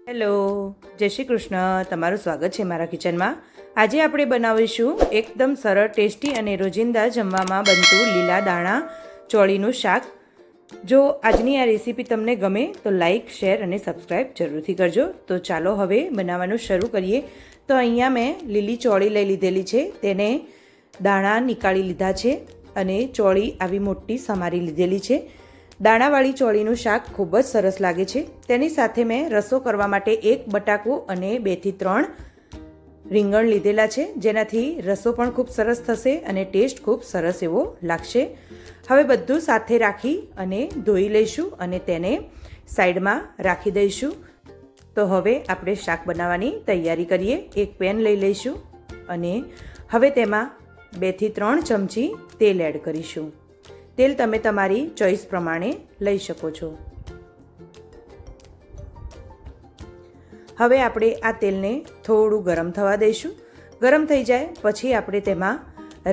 Hello, જય શ્રી કૃષ્ણ. તમારું સ્વાગત છે મારા કિચનમાં. આજે આપણે બનાવીશું એકદમ સરળ, ટેસ્ટી અને રોજિંદા જમવામાં બનતું લીલા દાણા ચોળીનું શાક. જો આજની આ રેસીપી તમને ગમે તો લાઈક, શેર અને સબસ્ક્રાઈબ જરૂરથી કરજો. તો ચાલો હવે બનાવવાનું શરૂ કરીએ. તો અહીંયા મેં લીલી ચોળી લઈ લીધેલી છે, તેને દાણા નીકાળી લીધા છે અને ચોળી આવી મોટી સમારી લીધેલી છે. દાણાવાળી ચોળીનું શાક ખૂબ જ સરસ લાગે છે. તેની સાથે મેં રસો કરવા માટે 1 બટાકું અને 2 થી 3 રીંગણ લીધેલા છે, જેનાથી રસો પણ ખૂબ સરસ થશે અને ટેસ્ટ ખૂબ સરસ એવો લાગશે. હવે બધું સાથે રાખી અને ધોઈ લઈશું અને તેને સાઈડમાં રાખી દઈશું. તો હવે આપણે શાક બનાવવાની તૈયારી કરીએ. એક પેન લઈ લઈશું અને હવે તેમાં 2 થી 3 ચમચી તેલ એડ કરીશું. તેલ તમે તમારી ચોઈસ પ્રમાણે લઈ શકો છો. હવે આપણે આ તેલને થોડું ગરમ થવા દઈશું. ગરમ થઈ જાય પછી આપણે તેમાં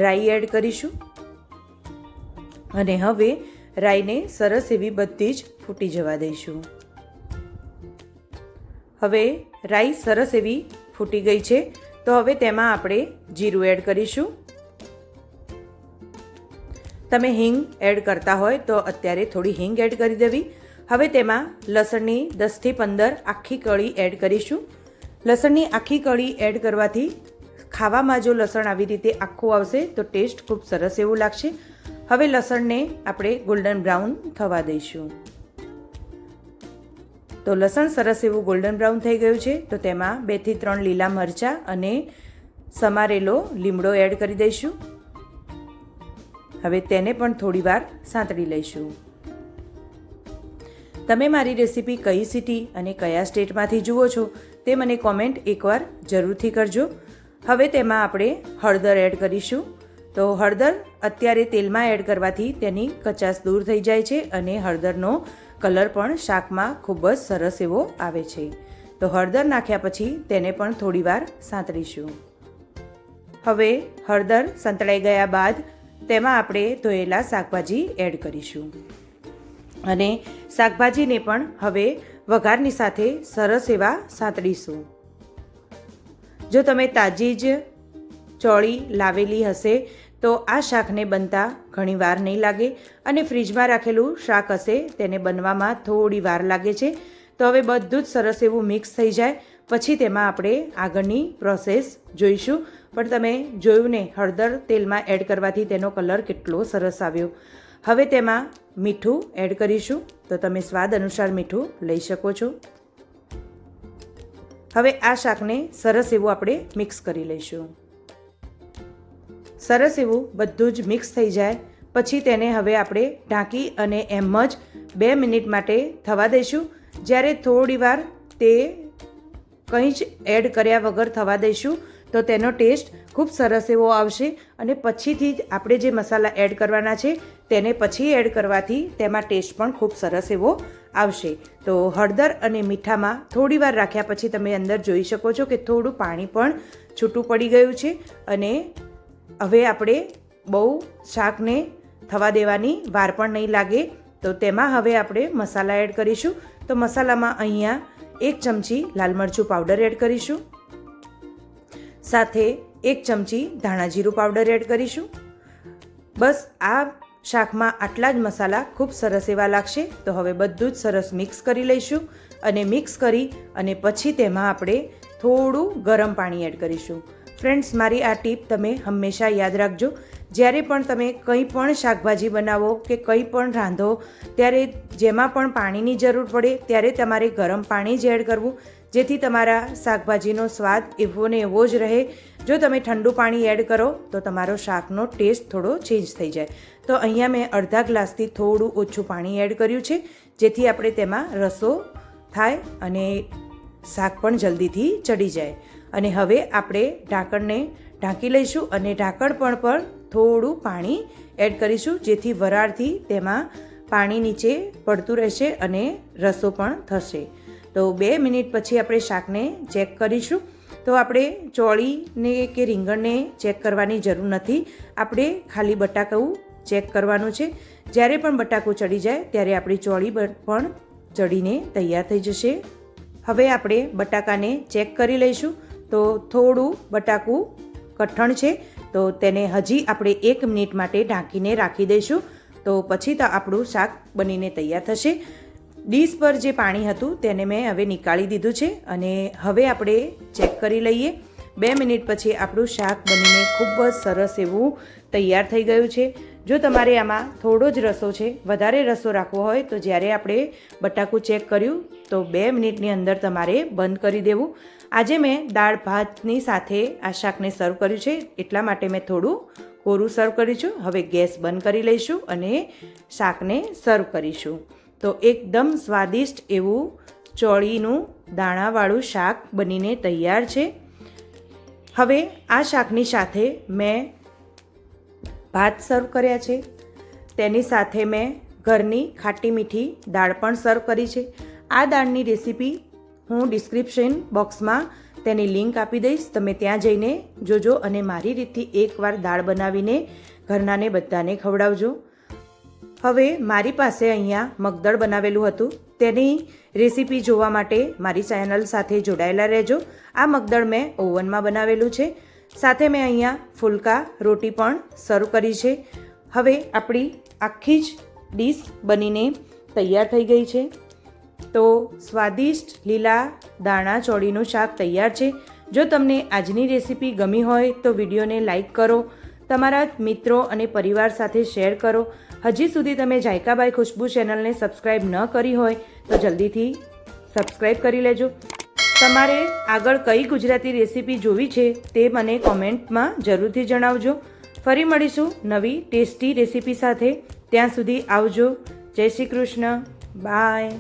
રાઈ એડ કરીશું અને હવે રાઈને સરસ એવી બધી જ ફૂટી જવા દઈશું. હવે રાઈ સરસ એવી ફૂટી ગઈ છે, તો હવે તેમાં આપણે જીરું એડ કરીશું. તમે હિંગ એડ કરતા હોય તો અત્યારે થોડી હિંગ એડ કરી દેવી. હવે તેમાં લસણની 10 થી 15 આખી કળી એડ કરીશું. લસણની આખી કળી એડ કરવાથી ખાવામાં જો લસણ આવી રીતે આખું આવશે તો ટેસ્ટ ખૂબ સરસ એવું લાગશે. હવે લસણને આપણે ગોલ્ડન બ્રાઉન થવા દઈશું. તો લસણ સરસ એવું ગોલ્ડન બ્રાઉન થઈ ગયું છે, તો તેમાં 2 થી 3 લીલા મરચાં અને સમારેલો લીમડો એડ કરી દઈશું. હવે તેને પણ થોડી વાર સાંતળી લઈશું. તમે મારી રેસીપી કઈ સિટી અને કયા સ્ટેટમાંથી જુઓ છો તે મને કોમેન્ટ એકવાર જરૂરથી કરજો. હવે તેમાં આપણે હળદર એડ કરીશું. તો હળદર અત્યારે તેલમાં એડ કરવાથી તેની કચાશ દૂર થઈ જાય છે અને હળદરનો કલર પણ શાકમાં ખૂબ જ સરસ એવો આવે છે. તો હળદર નાખ્યા પછી તેને પણ થોડી વાર સાંતળીશું. હવે હળદર સંતળાઈ ગયા બાદ તેમાં આપણે ધોયેલા શાકભાજી એડ કરીશું અને શાકભાજીને પણ હવે વઘારની સાથે સરસ એવા સાંતળીશું. જો તમે તાજી જ ચોળી લાવેલી હશે તો આ શાકને બનતા ઘણી વાર નહીં લાગે અને ફ્રીજમાં રાખેલું શાક હશે તેને બનવામાં થોડી વાર લાગે છે. તો હવે બધું જ સરસ એવું મિક્સ થઈ જાય પછી તેમાં આપણે આગળની પ્રોસેસ જોઈશું. પણ તમે જોયું ને, હળદર તેલમાં એડ કરવાથી તેનો કલર કેટલો સરસ આવ્યો. હવે તેમાં મીઠું એડ કરીશું, તો તમે સ્વાદ અનુસાર મીઠું લઈ શકો છો. હવે આ શાકને સરસ એવું આપણે મિક્સ કરી લઈશું. સરસ એવું બધું જ મિક્સ થઈ જાય પછી તેને હવે આપણે ઢાંકી અને એમ જ 2 મિનિટ માટે થવા દઈશું. જ્યારે થોડી વાર તે કંઈ જ એડ કર્યા વગર થવા દઈશું તો તેનો ટેસ્ટ ખૂબ સરસ એવો આવશે અને પછીથી જ આપણે જે મસાલા એડ કરવાના છે તેને પછી એડ કરવાથી તેમાં ટેસ્ટ પણ ખૂબ સરસ એવો આવશે. તો હળદર અને મીઠામાં થોડી વાર રાખ્યા પછી તમે અંદર જોઈ શકો છો કે થોડું પાણી પણ છૂટું પડી ગયું છે અને હવે આપણે બહુ શાકને થવા દેવાની વાર પણ નહીં લાગે. તો તેમાં હવે આપણે મસાલા એડ કરીશું. તો મસાલામાં અહીંયા 1 ચમચી લાલ મરચું પાવડર એડ કરીશું, સાથે 1 ચમચી ધાણા જીરું પાવડર એડ કરીશું. બસ આ શાકમાં આટલા જ મસાલા ખૂબ સરસ એવા લાગશે. તો હવે બધું જ સરસ મિક્સ કરી લઈશું અને મિક્સ કરી અને પછી તેમાં આપણે થોડું ગરમ પાણી એડ કરીશું. ફ્રેન્ડ્સ, મારી આ ટીપ તમે હંમેશા યાદ રાખજો. જ્યારે પણ તમે કંઈ પણ શાકભાજી બનાવો કે કંઈ પણ રાંધો ત્યારે જેમાં પણ પાણીની જરૂર પડે ત્યારે તમારે ગરમ પાણી જ એડ કરવું, જેથી તમારા શાકભાજીનો સ્વાદ એવો ને એવો જ રહે. જો તમે ઠંડુ પાણી એડ કરો તો તમારો શાકનો ટેસ્ટ થોડો ચેન્જ થઈ જાય. તો અહીંયા મેં અડધા ગ્લાસથી થોડું ઓછું પાણી એડ કર્યું છે, જેથી આપણે તેમાં રસો થાય અને શાક પણ જલ્દીથી ચડી જાય. અને હવે આપણે ઢાંકણને ઢાંકી લઈશું અને ઢાંકણ પર થોડું પાણી એડ કરીશું, જેથી વરાળથી તેમાં પાણી નીચે પડતું રહેશે અને રસો પણ થશે. તો 2 મિનિટ પછી આપણે શાકને ચેક કરીશું. તો આપણે ચોળીને કે રીંગણને ચેક કરવાની જરૂર નથી, આપણે ખાલી બટાકું ચેક કરવાનું છે. જ્યારે પણ બટાકું ચડી જાય ત્યારે આપણી ચોળી પણ ચડીને તૈયાર થઈ જશે. હવે આપણે બટાકાને ચેક કરી લઈશું. તો થોડું બટાકું કઠણ છે, તો તેને હજી આપણે 1 મિનિટ માટે ઢાંકીને રાખી દઈશું. તો પછી તો આપણું શાક બનીને તૈયાર થશે. ડીશ પર જે પાણી હતું તેને મેં હવે નીકાળી દીધું છે અને હવે આપણે ચેક કરી લઈએ. 2 મિનિટ પછી આપણું શાક બનીને ખૂબ જ સરસ એવું તૈયાર થઈ ગયું છે. જો તમારે આમાં થોડો જ રસો છે, વધારે રસો રાખવો હોય તો જ્યારે આપણે બટાકું ચેક કર્યું તો 2 મિનિટની અંદર તમારે બંધ કરી દેવું. આજે મેં દાળ ભાતની સાથે આ શાકને સર્વ કર્યું છે, એટલા માટે મેં થોડું કોરું સર્વ કર્યું છું. હવે ગેસ બંધ કરી લઈશું અને શાકને સર્વ કરીશું. તો એકદમ સ્વાદિષ્ટ એવું ચોળીનું દાણાવાળું શાક બનીને તૈયાર છે. હવે આ શાકની સાથે મેં ભાત સર્વ કર્યા છે. તેની સાથે મેં ઘરની ખાટી મીઠી દાળ પણ સર્વ કરી છે. આ દાળની રેસીપી હું ડિસ્ક્રિપ્શન બોક્સમાં તેની લિંક આપી દઈશ. તમે ત્યાં જઈને જોજો અને મારી રીતથી એકવાર દાળ બનાવીને ઘરનાને બધાને ખવડાવજો. હવે મારી પાસે અહીંયા મગદળ બનાવેલું હતું, તેની રેસીપી જોવા માટે મારી ચેનલ સાથે જોડાયેલા રહેજો. આ મગદળ મેં ઓવનમાં બનાવેલું છે. સાથે મેં અહીંયા ફુલકા રોટી પણ સર્વ કરી છે. હવે આપણી આખી જ ડીશ બનીને તૈયાર થઈ ગઈ છે. તો સ્વાદિષ્ટ લીલા દાણા ચોળીનું શાક તૈયાર છે. જો તમને આજની રેસીપી ગમી હોય તો વિડીયોને લાઈક કરો, તમારા મિત્રો અને પરિવાર સાથે શેર કરો. હજી સુધી તમે જાયકાબાઈ ખુશ્બુ ચેનલને સબસ્ક્રાઈબ ન કરી હોય તો જલ્દીથી સબસ્ક્રાઈબ કરી લેજો. તમારે આગળ કઈ ગુજરાતી રેસીપી જોવી છે તે મને કોમેન્ટમાં જરૂરથી જણાવજો. ફરી મળીશું નવી ટેસ્ટી રેસીપી સાથે. ત્યાં સુધી આવજો. જય શ્રી કૃષ્ણ. બાય.